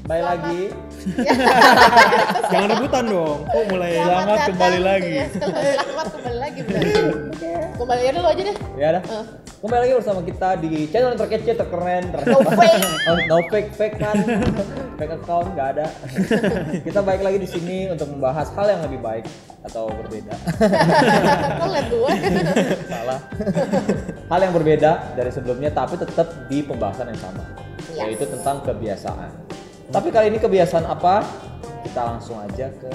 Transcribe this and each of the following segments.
Baik lagi. Jangan rebutan dong. Kok mulai Selamat kembali datang. lagi. Iya, selamat kembali lagi benar. Kembali ya dulu aja deh. Ya dah. Kembali lagi bersama kita di channel yang terkece, terkeren, No fake. No fake kan. Fake account nggak ada. Kita balik lagi di sini untuk membahas hal yang lebih baik atau berbeda. Kok liat gue? Salah. Hal yang berbeda dari sebelumnya tapi tetap di pembahasan yang sama. Yes. Yaitu tentang kebiasaan. Tapi kali ini kebiasaan apa? Kita langsung aja ke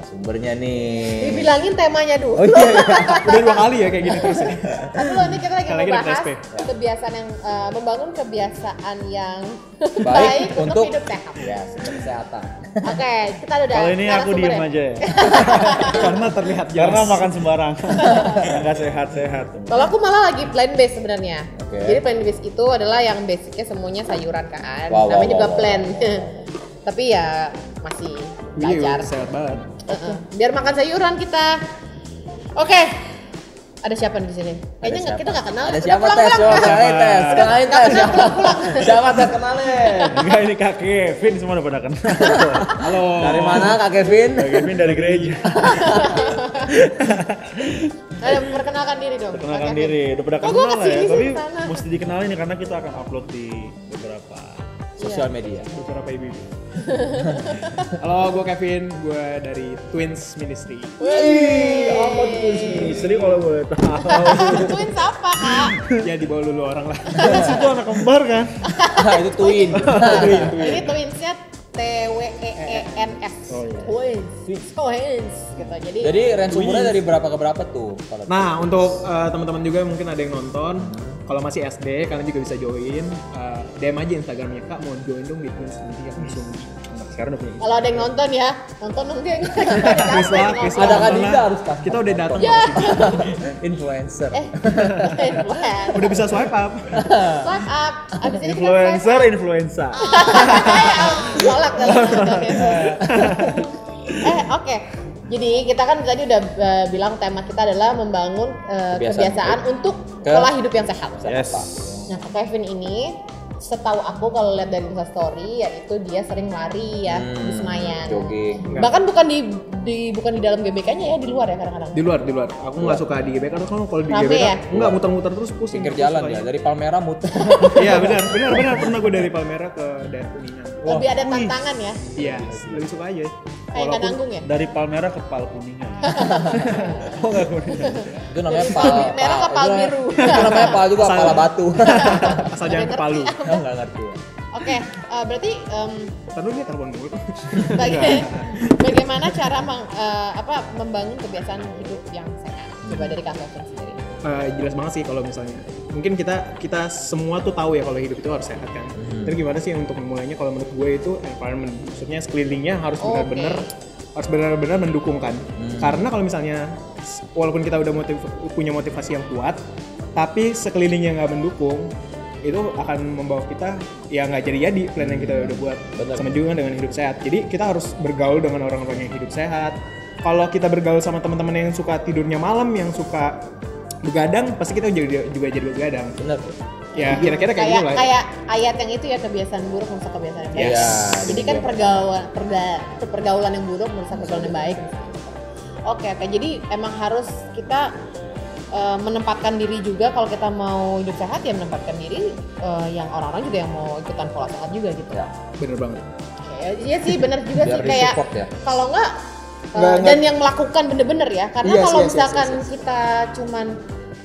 sumbernya nih. Dibilangin temanya dulu. Oh iya. Udah 2 kali ya kayak gini terus. Dulu ini kita lagi Kali lagi membahas di PSP. kebiasaan yang membangun kebiasaan yang Baik untuk hidup sehat. Ya, kesehatan. Oke, kita udah. Kalau ini aku diem aja ya. Karena terlihat jelas. Karena makan sembarang. Enggak sehat-sehat. Kalau aku malah lagi plant based sebenarnya. Oke. Jadi plant based itu adalah yang basicnya semuanya sayuran kan. Wow, Namanya wow, juga wow, plant. Tapi ya masih belajar. Sehat banget. Biar makan sayuran kita. Oke. Ada siapa di sini? Kayaknya siapa? kita nggak kenal. Ada Udah siapa tes? pulang-pulang. Coba kenalin tes. Kenalin Nggak tes. kenal, pulang-pulang. Siapa tes kenalin? Enggak, ini Kak Kevin semua udah pada kenal. Halo. Dari mana Kak Kevin? Kak Kevin dari gereja. Ayo perkenalkan diri dong. Perkenalkan Oke. diri. Udah pada Oh, gua kenal lah ya. kesini sih Tapi sana. mesti dikenalin nih karena kita akan upload di beberapa Sosial media. ibu. Halo, gue Kevin, gue dari Twins Ministry. Wih, apa tuh sih? Ministry kalau boleh tahu. Twins apa kak? Ya di bawah dulu orang lah. Twins itu anak kembar kan? Itu twin. Ini twinsnya TWEENS. Oh, iya. Twins gitu. Jadi range umurnya dari berapa ke berapa tuh? Kalau Nah, untuk teman-teman juga mungkin ada yang nonton. Kalau masih SD, kalian juga bisa join. DM aja Instagramnya, Kak mau join dong di Twins Ministry. Langsung. Sekarang udah punya kalau ada yang nonton ya, nonton dong geng. Please lah. Ada Kak Dinda harus pas. Kita udah datang. Ya. Influencer. Udah bisa swipe up. Swipe up. Abis ini kita Influencer, influencer. Tolak oke. Jadi kita kan tadi udah bilang tema kita adalah membangun kebiasaan untuk pola hidup yang sehat. Yes. Nah, Kak Kevin ini setahu aku kalau lihat dari Instastory yaitu dia sering lari ya di Senayan. Jogging. Bahkan bukan di dalam GBK-nya ya, di luar ya kadang-kadang. Di luar. Aku nggak suka di GBK, terus kalau di Rame GBK ya? nggak muter-muter terus pusing. Pinggir Terus jalan suka ya, dari Palmerah muter. Iya benar pernah gue dari Palmerah ke daerah Kuningan. Lebih ada tantangan ya. Iya, lebih suka aja. Kayak ikan nanggung ya. Dari Palmerah ke Pal Kuningan. Oh nggak Kuningan. Itu namanya pal. Merah ke pal biru. Itu namanya pal juga, pala batu. Asal jangan ke Palu. Enggak ngerti ya. Oke, berarti Taruh dia telepon gue. bagaimana cara membangun kebiasaan hidup yang sehat? Coba dari Kak Kevin sendiri. Jelas banget sih kalau misalnya mungkin kita semua tuh tahu ya kalau hidup itu harus sehat kan. Tapi gimana sih untuk memulainya? Kalau menurut gue itu environment, maksudnya sekelilingnya harus benar-benar mendukung kan. Karena kalau misalnya walaupun kita udah punya motivasi yang kuat, tapi sekelilingnya nggak mendukung, itu akan membawa kita ya nggak jadi plan yang kita udah buat. Sama juga dengan hidup sehat. Jadi kita harus bergaul dengan orang-orang yang hidup sehat. Kalau kita bergaul sama teman-teman yang suka tidurnya malam, yang suka begadang, pasti kita juga jadi begadang. Bener. Ya kira-kira kayak gitu lah. Kayak ayat yang itu ya, kebiasaan buruk merusak kebiasaan yang baik. Iya. Jadi kan pergaulan yang buruk merusak pergaulan yang baik. Oke. Jadi emang harus kita menempatkan diri juga kalau kita mau hidup sehat ya menempatkan diri yang orang-orang juga yang mau ikutan pola sehat juga gitu. Ya. Bener banget. Iya sih benar juga Biar sih kayak di-support ya. kalau nggak Nggak. dan yang melakukan bener-bener ya karena Yes, kalau yes, misalkan yes.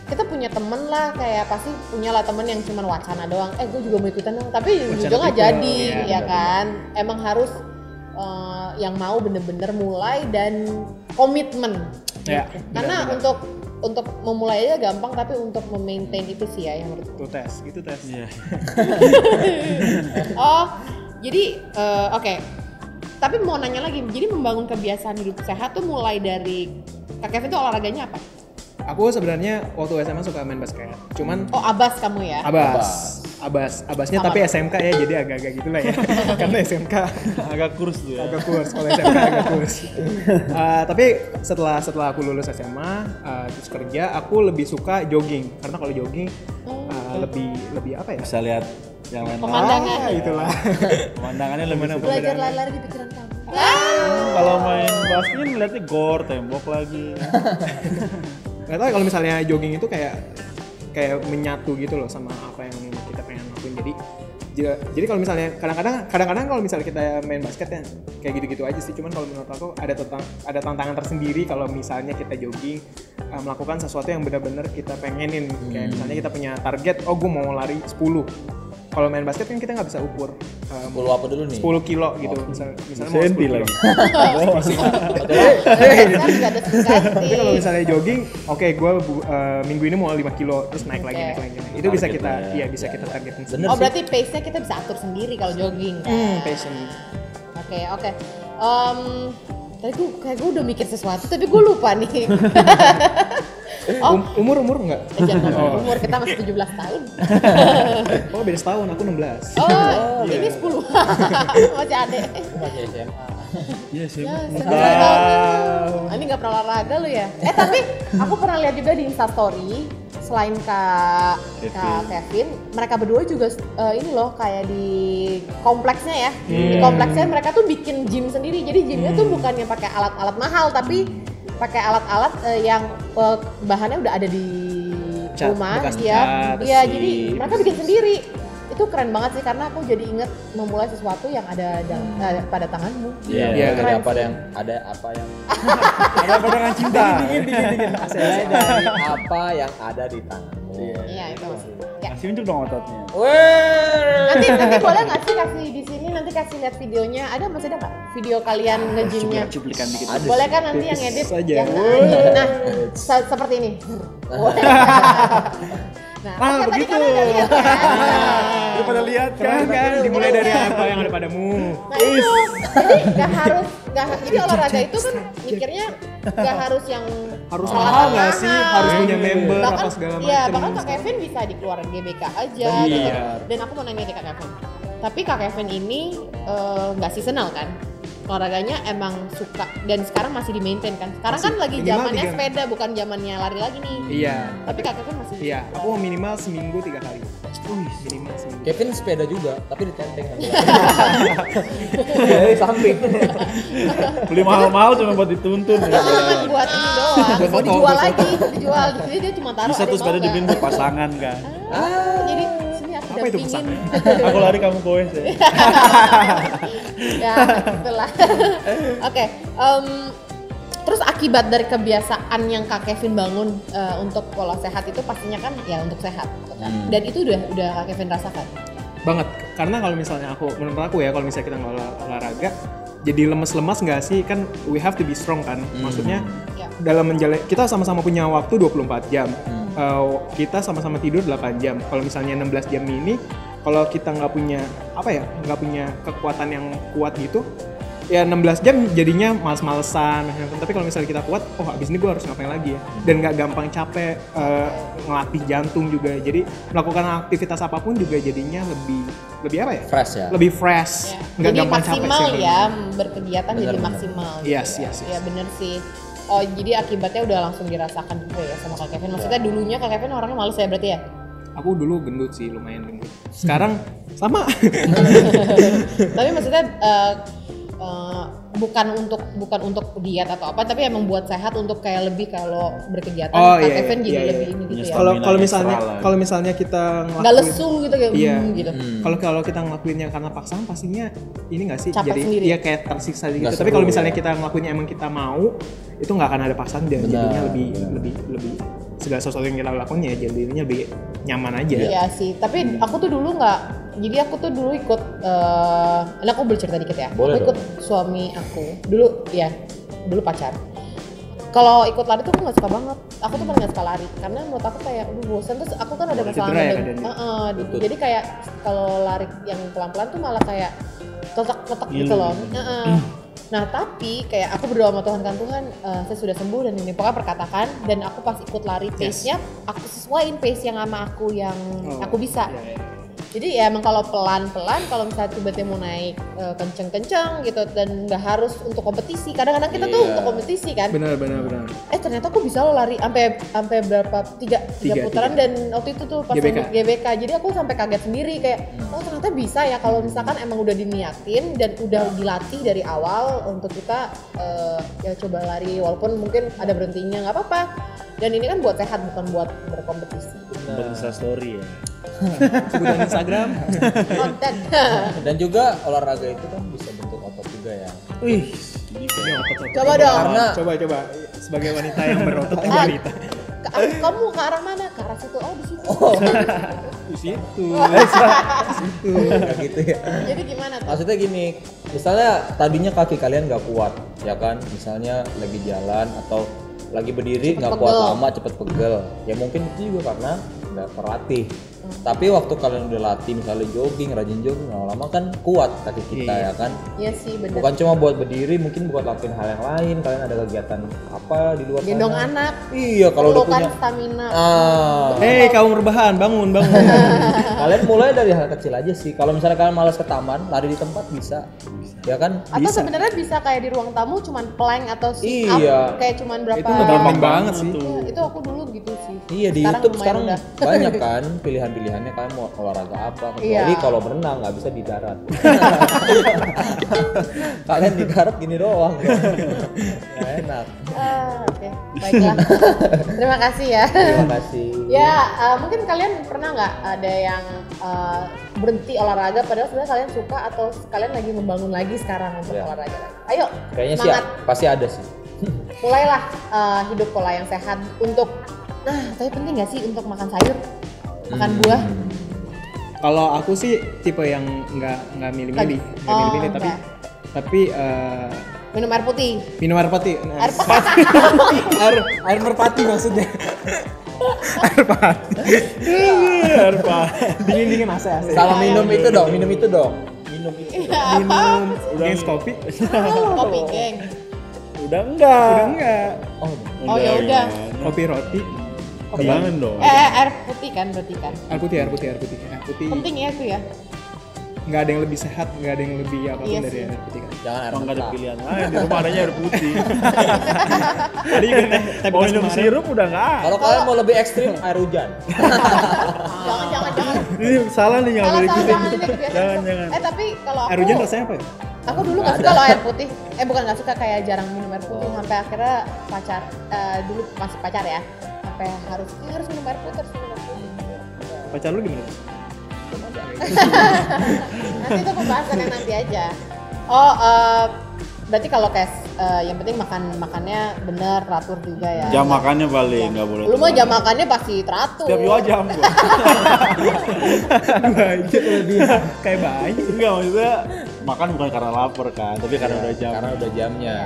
kita punya temen lah kayak pasti punya lah temen yang cuma wacana doang gue juga mau ikutan dong tapi Wacana juga nggak people, jadi ya, ya kan emang harus yang mau bener-bener mulai dan komitmen Ya, karena benar. untuk memulai aja gampang tapi untuk memaintain itu sih ya yang menurut Itu tes. Iya. Oh, jadi oke. Tapi mau nanya lagi, jadi membangun kebiasaan hidup sehat tuh mulai dari Kak Kevin tuh olahraganya apa? Aku sebenarnya waktu SMA suka main basket. Cuman Oh, Abas kamu ya? Abasnya Sama. tapi SMK ya, jadi agak-agak gitulah ya. Karena SMK agak kurs tuh ya. agak kurs, kalau SMK agak kurs. Tapi setelah aku lulus SMA, terus kerja, aku lebih suka jogging. Karena kalau jogging lebih apa ya? Bisa lihat Yang main Pemandangan. Itulah. pemandangannya lebih seru. Belajar lari-lari di pikiran kamu. Kalau main basket ngeliatnya gor, tembok lagi. Nggak tahu kalau misalnya jogging itu kayak menyatu gitu loh sama apa yang kita pengen lakuin. Jadi kalau misalnya kadang-kadang kalau misalnya kita main basket ya kayak gitu-gitu aja sih. Cuman kalau menurut aku ada tantangan tersendiri kalau misalnya kita jogging melakukan sesuatu yang benar-benar kita pengenin. Kayak misalnya kita punya target, gue mau lari 10. Kalau main basket kan kita nggak bisa ukur 10 apa dulu nih? 10 kilo gitu. Misalnya mau 10 Senti kilo. lagi. Kan nggak ada Tapi kalau sensasi. misalnya jogging, oke, gue minggu ini mau 5 kilo terus naik lagi. Itu bisa Target kita, lah ya. bisa kita targetin. Bener Oh sih. berarti pace-nya kita bisa atur sendiri kalau jogging kan? Passion. Oke. Tadi gue udah mikir sesuatu tapi gue lupa nih. Umur enggak? Jangan ngomong umur, kita masih 17 tahun. Oh, beda setahun, aku 16. Oh, ini 10. Masih adek. Masih SMA. Iya sih. Ya, 9 tahun. Ini nggak pernah olahraga lu ya? Tapi aku pernah lihat juga di Instastory selain Kak Kevin, mereka berdua juga ini loh kayak di kompleksnya ya. Di kompleksnya mereka tuh bikin gym sendiri. Jadi gymnya tuh bukannya pakai alat-alat mahal tapi pakai alat-alat yang bahannya udah ada di Cat, rumah bekas ya. cat, Iya, besi, jadi mereka bikin sendiri. Itu keren banget sih karena aku jadi inget memulai sesuatu yang ada pada tanganmu. Iya, Iya, ada keren apa sih. yang ada apa yang Ada apa dengan cinta? mulai dari apa yang ada di tanganmu. Iya itu. Ya. Masih unjuk dong ototnya. Weh. Nanti boleh nggak sih kasih di sini nanti kasih lihat videonya, ada masih ada nggak video kalian nge-gymnya? Cuplikan dikit. Ada Boleh kan nanti yang edit saja. yang nah seperti ini. Nah, oke, tadi kan udah lihat kan? Udah pada lihat kan? Dimulai dari apa yang ada padamu. Nah itu, jadi jadi olahraga itu kan mikirnya nggak harus yang Harus alat mahal nggak sih? mahal. Harus punya member Bahkan, apa segala macam. iya, bahkan Kak Kevin bisa dikeluarin GBK aja Benar. gitu. Dan aku mau nanya nih Kak Kevin. Tapi Kak Kevin ini nggak seasonal kan? Olahraganya emang suka dan sekarang masih di maintain kan? Sekarang kan lagi minimal zamannya 3. sepeda bukan zamannya lari lagi nih. Iya. Tapi Kak Kevin masih. Iya, aku mau minimal seminggu 3 kali. Minimal seminggu. Kevin sepeda juga, tapi ditenteng kan. Dari samping. Beli mahal-mahal cuma buat dituntun. Itu cuma buat ini doang, mau dijual lagi, dijual. Jadi dia cuma taruh. Bisa ada tuh yang mau sepeda nggak? dibikin buat pasangan kan. Jadi sini aku Apa itu dampingin. Aku lari kamu goes ya. Ya, itulah. Oke, terus akibat dari kebiasaan yang Kak Kevin bangun untuk pola sehat itu pastinya kan ya untuk sehat, kan? Dan itu udah Kak Kevin rasakan. Banget, karena kalau misalnya menurut aku ya, kalau misalnya kita nggak olahraga, jadi lemes-lemes nggak sih? Kan we have to be strong kan, maksudnya Ya. dalam kita sama-sama punya waktu 24 jam, kita sama-sama tidur 8 jam. Kalau misalnya 16 jam ini, kalau kita nggak punya kekuatan yang kuat gitu, ya 16 jam jadinya males-malesan. Tapi kalau misalnya kita kuat, abis ini gue harus ngapain lagi ya, dan nggak gampang capek, ngelatih jantung juga, jadi melakukan aktivitas apapun juga jadinya lebih apa ya, Fresh ya. lebih fresh, Ya. nggak Jadi gampang capek maksimal sih. ya, berkegiatan jadi Benar-benar. maksimal. Yes. Ya bener sih. Oh jadi akibatnya udah langsung dirasakan juga ya sama Kak Kevin. Maksudnya dulunya Kak Kevin orangnya males ya berarti ya? Aku dulu gendut sih, lumayan gendut. Sekarang sama. Tapi maksudnya bukan untuk diet atau apa, tapi emang buat sehat untuk kayak lebih kalau berkegiatan Kak Kevin jadi lebih ini gitu ya. Kalau misalnya kita Nggak lesu gitu kayak gitu. Kalau kita ngelakuinnya karena paksaan pastinya ini nggak sih, Capek jadi sendiri. ya kayak tersiksa gitu. Nggak Tapi seru, kalau misalnya ya. kita ngelakuinnya emang kita mau, itu nggak akan ada paksaan, jadinya lebih segala sesuatu yang kita lakukan ya jadinya lebih nyaman aja. Iya sih, tapi aku tuh dulu nggak. Jadi aku tuh dulu ikut, ini aku bercerita dikit ya. Boleh Aku ikut suami aku dulu pacar. Kalau ikut lari tuh aku nggak suka banget. Aku tuh paling nggak suka lari karena menurut aku kayak bosan. Terus aku kan ada masalah cedera ya nendang. keadaannya. Jadi kayak kalau lari yang pelan-pelan tuh malah kayak tetek gitu loh. Nah tapi kayak aku berdoa sama Tuhan kan, Tuhan saya sudah sembuh dan ini pokoknya perkatakan, dan aku pas ikut lari pace-nya aku sesuaiin pace yang sama aku yang aku bisa. Jadi ya emang kalau pelan-pelan, kalau misalnya tiba-tiba mau naik kenceng-kenceng gitu dan nggak harus untuk kompetisi. Kadang-kadang kita tuh Iya. untuk kompetisi kan. Benar. Ternyata aku bisa loh lari sampai berapa tiga putaran dan waktu itu tuh pas GBK. untuk GBK. Jadi aku sampai kaget sendiri kayak oh ternyata bisa ya kalau misalkan emang udah diniatin dan udah dilatih dari awal untuk kita ya coba lari walaupun mungkin ada berhentinya nggak apa-apa. Dan ini kan buat sehat bukan buat berkompetisi. Buat Insta story ya. Sebutan Instagram. Konten. Dan juga olahraga itu kan bisa bentuk otot juga ya. Wih, Ini otot-otot. Coba dong. Karena- coba sebagai wanita yang berotot yang wanita. Kamu ke arah mana? Ke arah situ. Oh di situ. Di situ. Kayak gitu ya. Jadi gimana tuh? Maksudnya gini, misalnya tadinya kaki kalian nggak kuat, ya kan? Misalnya lagi jalan atau lagi berdiri Cepet nggak kuat pegel. lama, cepet pegel. Ya mungkin itu juga karena nggak terlatih. Tapi waktu kalian udah latih, misalnya jogging, rajin jogging, lama-lama kan kuat kaki kita Iya. ya kan? Iya sih bener. Bukan cuma buat berdiri, mungkin buat lakuin hal yang lain. Kalian ada kegiatan apa di luar Gendong sana? anak. Iya, kalau udah Perlukan punya. stamina. Hei, kaum rebahan, bangun. Kalian mulai dari hal kecil aja sih. Kalau misalnya kalian malas ke taman, lari di tempat bisa. Ya kan? Atau sebenarnya bisa kayak di ruang tamu cuman plank atau sit up Iya. kayak cuman berapa Itu udah gampang banget sih. Iya, itu aku dulu gitu sih. Iya di Sekarang YouTube lumayan sekarang udah. banyak kan pilihan-pilihannya kalian mau olahraga apa. Kecuali Iya. kalau berenang nggak bisa di darat. Kalian di darat gini doang. Nggak enak. Oke, baiklah. Terima kasih ya. Terima kasih. Ya, mungkin kalian pernah nggak ada yang berhenti olahraga padahal sebenarnya kalian suka atau kalian lagi membangun lagi sekarang untuk Ya. olahraga lagi. Ayo, Kayaknya sih semangat. pasti ada sih. Mulailah hidup pola yang sehat untuk tapi penting nggak sih untuk makan sayur, makan buah? Kalau aku sih tipe yang nggak milih-milih, nggak Oh, milih-milih, enggak. tapi Minum air putih. minum air putih. Nah, Air putih. air merpati maksudnya. Air pati. Air pati. Dingin AC. Sama minum itu dong, minum itu dong. Minum itu. Minum es kopi. Kopi geng. Udah enggak. Udah enggak. Oh ya udah. Kopi roti. Jangan dong. Air putih kan berarti kan. Air putih. Penting ya itu ya. Nggak ada yang lebih sehat, nggak ada yang lebih apapun Iya dari sih. air putih kan. Jangan air Emang nggak ada mentah. pilihan lain, di rumah adanya air putih. Tadi juga teh Mau minum sirup udah nggak ada. Kalau kalian mau lebih ekstrim, air hujan. Jangan. Ini salah nih nggak boleh gitu. Jangan ini kebiasaan. Jangan. Tapi kalau aku Air hujan rasanya apa ya? Aku dulu nggak suka loh air putih. Bukan nggak suka, kayak jarang minum air putih sampai akhirnya pacar dulu masih pacar ya. Sampai harus minum air putih, harus minum air putih. Pacar lu gimana? Nanti itu pembahasannya nanti aja. Berarti kalau kayak yang penting makannya bener, teratur juga ya. Jam makannya paling nggak boleh. Lu mah jam makannya pasti teratur. Setiap 2 jam gua. Kayak bayi. Enggak, maksudnya makan bukan karena lapar kan, tapi karena udah jam. Karena udah jamnya.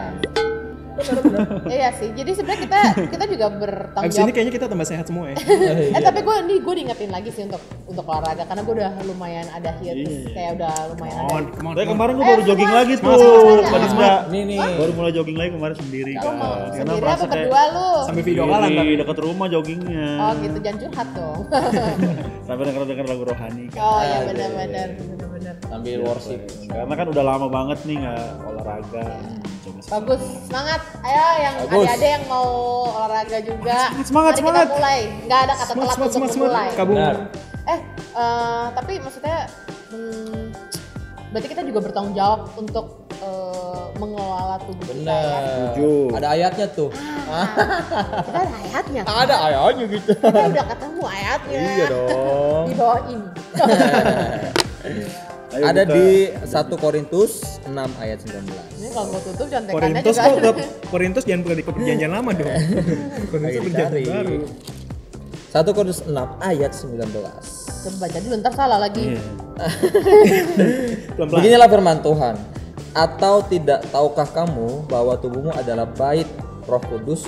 Iya sih. Jadi sebenarnya kita juga bertanggung Abis jawab. ini kayaknya kita tambah sehat semua ya. Tapi gue diingetin lagi sih untuk olahraga karena gue udah lumayan ada hit, terus kayak udah lumayan ada. Tapi kemarin gua baru jogging lagi tuh. semangat. Tadi enggak. Nih. Baru mulai jogging lagi kemarin sendiri. Lu mau Karena sendiri merasa apa kayak berdua lu? Sampai video callan tapi. dekat rumah joggingnya. Oh gitu, jangan curhat dong. Sampai denger lagu rohani kan. Oh ya benar-benar. Sambil worship. Karena kan udah lama banget nih nggak olahraga. Coba Bagus, semangat. Ayo yang Bagus. adik-adik yang mau olahraga juga. Semangat, Mari semangat. kita mulai. Nggak ada kata telat untuk memulai. Kabung. Benar. Tapi maksudnya berarti kita juga bertanggung jawab untuk mengelola tubuh kita ya. Benar. Setuju. Ada ayatnya tuh. Kita ada ayatnya. Ada ayatnya gitu. Kita udah ketemu ayatnya. Iya dong. Di bawah ini. Ayo Ada buka. di 1 Korintus 6 ayat 19. Ini kalau gue tutup contekannya Korintus juga. kok Korintus jangan bukan di perjanjian lama dong. Korintus Lagi perjanjian dicari. baru. 1 Korintus 6 ayat 19. Coba baca dulu, ntar salah lagi. Iya. Pelan-pelan. Beginilah firman Tuhan. Atau tidak tahukah kamu bahwa tubuhmu adalah bait Roh Kudus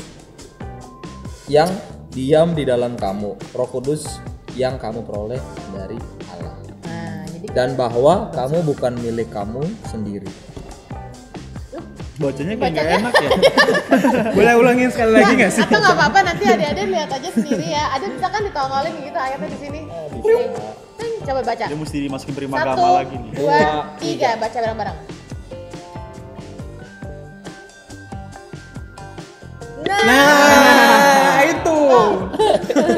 yang diam di dalam kamu, Roh Kudus yang kamu peroleh dari Allah, Nah, jadi dan bahwa kamu bukan milik kamu sendiri. Bacanya kayak nggak enak ya. Boleh ulangin sekali lagi nggak sih? atau nggak apa-apa nanti adik-adik lihat aja sendiri ya. Ada bisa kan ditongolin gitu ayatnya di sini. Coba baca. Dia mesti dimasukin prima 1, gama lagi nih. 2, 3. Baca bareng-bareng. Nah, itu.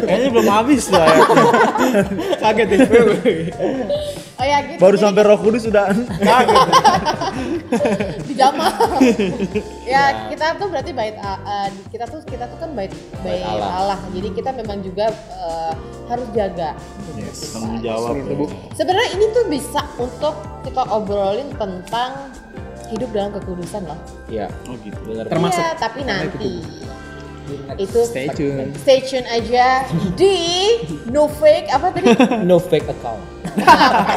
Kayaknya belum habis lah ya. Kaget ya. Oh ya gitu. Baru Jadi sampai Roh Kudus sudah kaget. dijamah. Ya, kita tuh berarti kita tuh kan bait Allah. Jadi kita memang juga harus jaga. Yes, tanggung jawab. Sebenarnya ini tuh bisa untuk kita obrolin tentang hidup dalam kekudusan loh. Iya. Oh gitu. Benar. Termasuk Iya, tapi nanti itu Stay tune. stay tune aja di No Fake apa tadi? No fake account.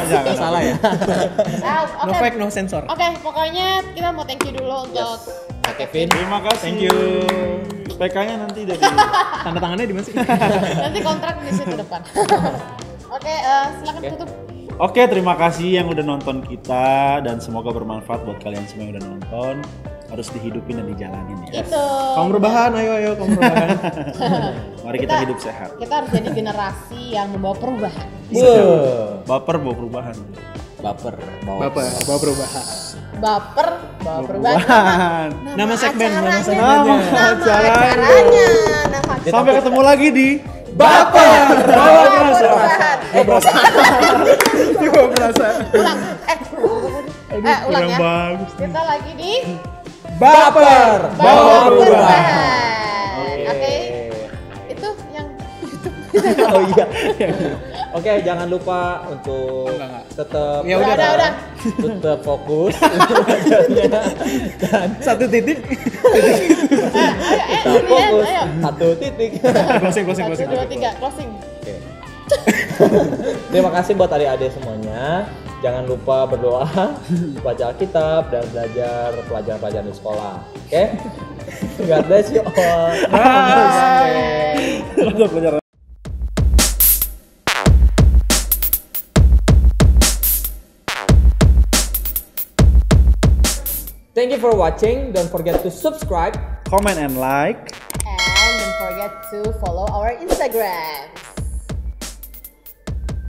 Jangan salah ya. Oke. No fake, no sensor. Oke, pokoknya kita mau thank you dulu untuk Kak Kevin. Terima kasih. Thank you. PK-nya nanti dari Tanda tangannya di mana sih? nanti kontrak di situ depan. Oke, silakan tutup. Oke, terima kasih yang udah nonton kita dan semoga bermanfaat buat kalian semua yang udah nonton. Harus dihidupin dan dijalanin ya. Itu. Kaum rebahan, ayo kaum rebahan. Mari kita hidup sehat. Kita harus jadi generasi yang membawa perubahan. Wow. Baper bawa perubahan. Baper. Bapak, bawa perubahan. Baper, bawa perubahan. Perubahan. Nama segmen, nama acaranya. segmennya. Nama acaranya. Nama Sampai ketemu lagi di Baper. bawa perubahan. Gue berasa. Ulang. Ulang Kurang ya. bagus. Kita lagi di Baper. bawa perubahan. Oke. Itu yang Oh iya. Oke, jangan lupa untuk Enggak. tetap Ya udah. tetap fokus belajarnya dan Satu titik. tetap fokus. ayo. Satu titik. Closing. 1, 2, 3, closing. Oke. Terima kasih buat adik-adik semuanya. Jangan lupa berdoa, baca Alkitab dan belajar pelajaran-pelajaran di sekolah. Oke? God bless you all. Bye. Thank you for watching. Don't forget to subscribe. comment and like. And don't forget to follow our Instagram.